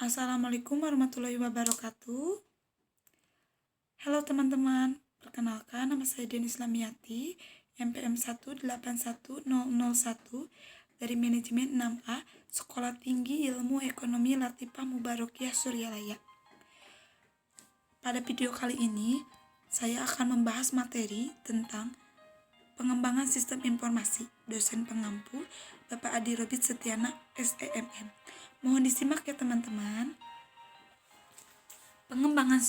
Assalamualaikum warahmatullahi wabarakatuh. Halo teman-teman, perkenalkan nama saya Deni Islamiyati, MPM 1811001 dari Manajemen 6A, Sekolah Tinggi Ilmu Ekonomi Latifah Mubarakiyah Suryalaya. Pada video kali ini, saya akan membahas materi tentang pengembangan sistem informasi, dosen pengampu Bapak Adi Robit Setiana, SEMM. Mohon disimak ya teman-teman. Pengembangan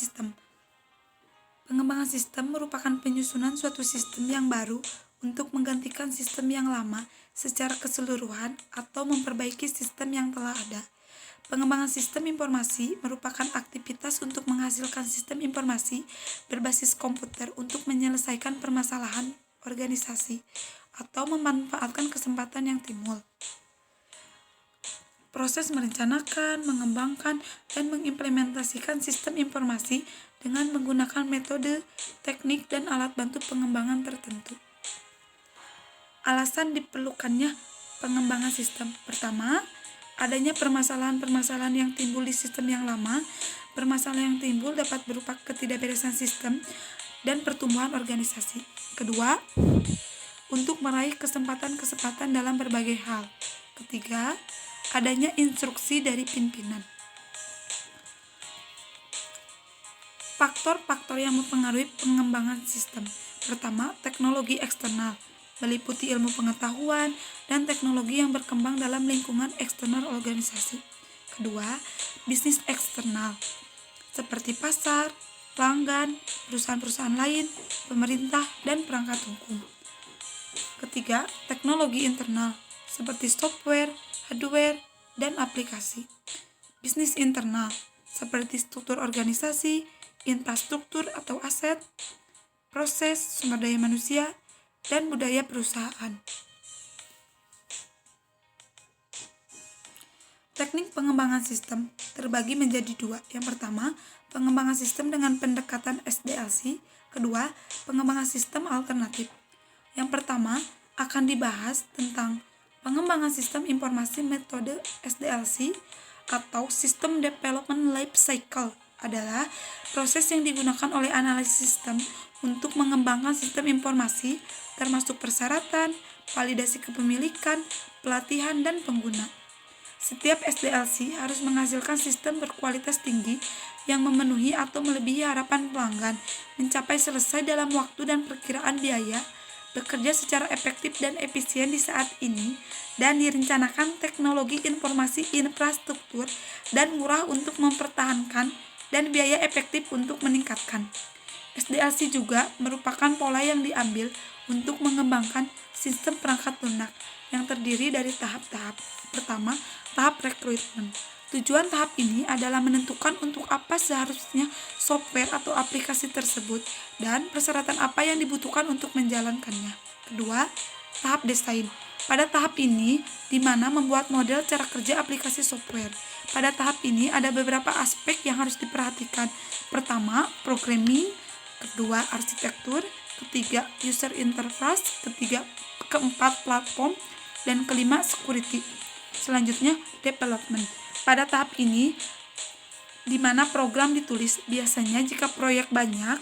sistem merupakan penyusunan suatu sistem yang baru untuk menggantikan sistem yang lama secara keseluruhan atau memperbaiki sistem yang telah ada. Pengembangan sistem informasi merupakan aktivitas untuk menghasilkan sistem informasi berbasis komputer untuk menyelesaikan permasalahan organisasi atau memanfaatkan kesempatan yang timbul. Proses merencanakan, mengembangkan, dan mengimplementasikan sistem informasi dengan menggunakan metode, teknik, dan alat bantu pengembangan tertentu. Alasan diperlukannya pengembangan sistem. Pertama, adanya permasalahan-permasalahan yang timbul di sistem yang lama. Permasalahan yang timbul dapat berupa ketidakberesan sistem dan pertumbuhan organisasi. Kedua, untuk meraih kesempatan-kesempatan dalam berbagai hal. Ketiga, adanya instruksi dari pimpinan. Faktor-faktor yang mempengaruhi pengembangan sistem. Pertama, teknologi eksternal, meliputi ilmu pengetahuan dan teknologi yang berkembang dalam lingkungan eksternal organisasi. Kedua, bisnis eksternal, seperti pasar, pelanggan, perusahaan-perusahaan lain, pemerintah, dan perangkat hukum. Ketiga, teknologi internal, seperti software, hardware, dan aplikasi. Bisnis internal, seperti struktur organisasi, infrastruktur atau aset, proses, sumber daya manusia, dan budaya perusahaan. Teknik pengembangan sistem terbagi menjadi dua. Yang pertama, pengembangan sistem dengan pendekatan SDLC. Kedua, pengembangan sistem alternatif. Yang pertama, akan dibahas tentang pengembangan sistem informasi metode SDLC atau System Development Life Cycle adalah proses yang digunakan oleh analis sistem untuk mengembangkan sistem informasi termasuk persyaratan, validasi kepemilikan, pelatihan, dan pengguna. Setiap SDLC harus menghasilkan sistem berkualitas tinggi yang memenuhi atau melebihi harapan pelanggan, mencapai selesai dalam waktu dan perkiraan biaya, bekerja secara efektif dan efisien di saat ini, dan direncanakan teknologi informasi infrastruktur dan murah untuk mempertahankan dan biaya efektif untuk meningkatkan. SDLC juga merupakan pola yang diambil untuk mengembangkan sistem perangkat lunak yang terdiri dari tahap-tahap. Pertama, tahap rekrutmen. Tujuan tahap ini adalah menentukan untuk apa seharusnya software atau aplikasi tersebut dan persyaratan apa yang dibutuhkan untuk menjalankannya. Kedua, tahap desain. Pada tahap ini, di mana membuat model cara kerja aplikasi software. Pada tahap ini ada beberapa aspek yang harus diperhatikan. Pertama, programming. Kedua, arsitektur. Ketiga, user interface. Keempat, platform. Dan kelima, security. Selanjutnya, development. Pada tahap ini, di mana program ditulis, biasanya jika proyek banyak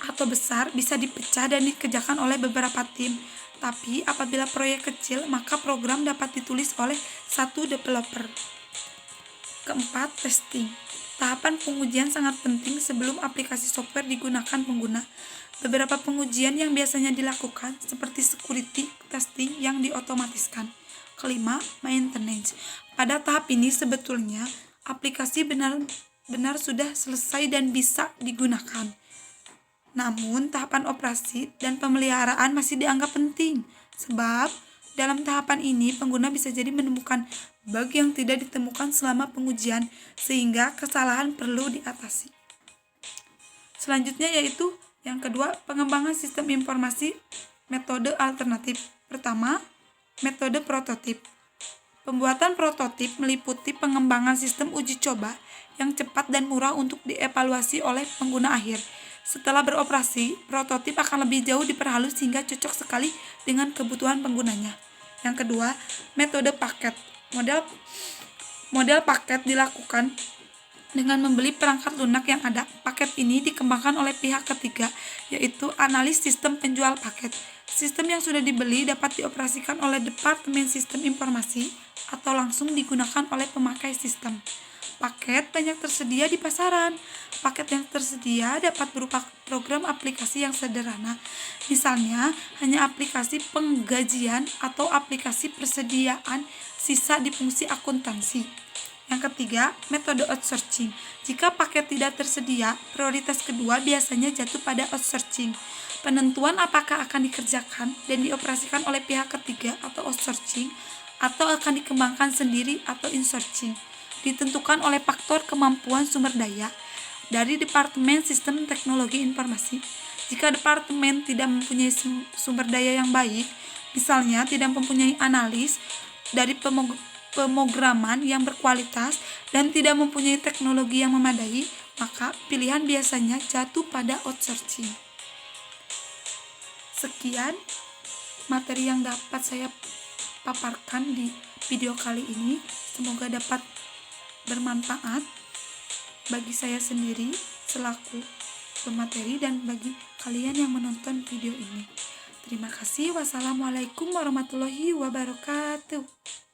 atau besar bisa dipecah dan dikerjakan oleh beberapa tim. Tapi apabila proyek kecil, maka program dapat ditulis oleh satu developer. Keempat, testing. Tahapan pengujian sangat penting sebelum aplikasi software digunakan pengguna. Beberapa pengujian yang biasanya dilakukan seperti security testing yang diotomatiskan. Kelima, maintenance. Pada tahap ini sebetulnya aplikasi benar-benar sudah selesai dan bisa digunakan. Namun, tahapan operasi dan pemeliharaan masih dianggap penting, sebab dalam tahapan ini pengguna bisa jadi menemukan bug yang tidak ditemukan selama pengujian, sehingga kesalahan perlu diatasi. Selanjutnya yaitu yang kedua, pengembangan sistem informasi metode alternatif. Pertama, metode prototip. Pembuatan prototip meliputi pengembangan sistem uji coba yang cepat dan murah untuk dievaluasi oleh pengguna akhir. Setelah beroperasi, prototip akan lebih jauh diperhalus sehingga cocok sekali dengan kebutuhan penggunanya. Yang kedua, metode paket. Model Model paket dilakukan dengan membeli perangkat lunak yang ada. Paket ini dikembangkan oleh pihak ketiga, yaitu analis sistem penjual paket. Sistem yang sudah dibeli dapat dioperasikan oleh Departemen Sistem Informasi atau langsung digunakan oleh pemakai sistem. Paket banyak tersedia di pasaran. Paket yang tersedia dapat berupa program aplikasi yang sederhana, misalnya hanya aplikasi penggajian atau aplikasi persediaan sisa di fungsi akuntansi. Yang ketiga, metode outsourcing. Jika paket tidak tersedia, prioritas kedua biasanya jatuh pada outsourcing. Penentuan apakah akan dikerjakan dan dioperasikan oleh pihak ketiga atau outsourcing, atau akan dikembangkan sendiri atau insourcing, ditentukan oleh faktor kemampuan sumber daya dari Departemen Sistem Teknologi Informasi. Jika departemen tidak mempunyai sumber daya yang baik, misalnya tidak mempunyai analis dari pemrograman yang berkualitas dan tidak mempunyai teknologi yang memadai, maka pilihan biasanya jatuh pada outsourcing. Sekian materi yang dapat saya paparkan di video kali ini. Semoga dapat bermanfaat bagi saya sendiri selaku pemateri dan bagi kalian yang menonton video ini. Terima kasih. Wassalamualaikum warahmatullahi wabarakatuh.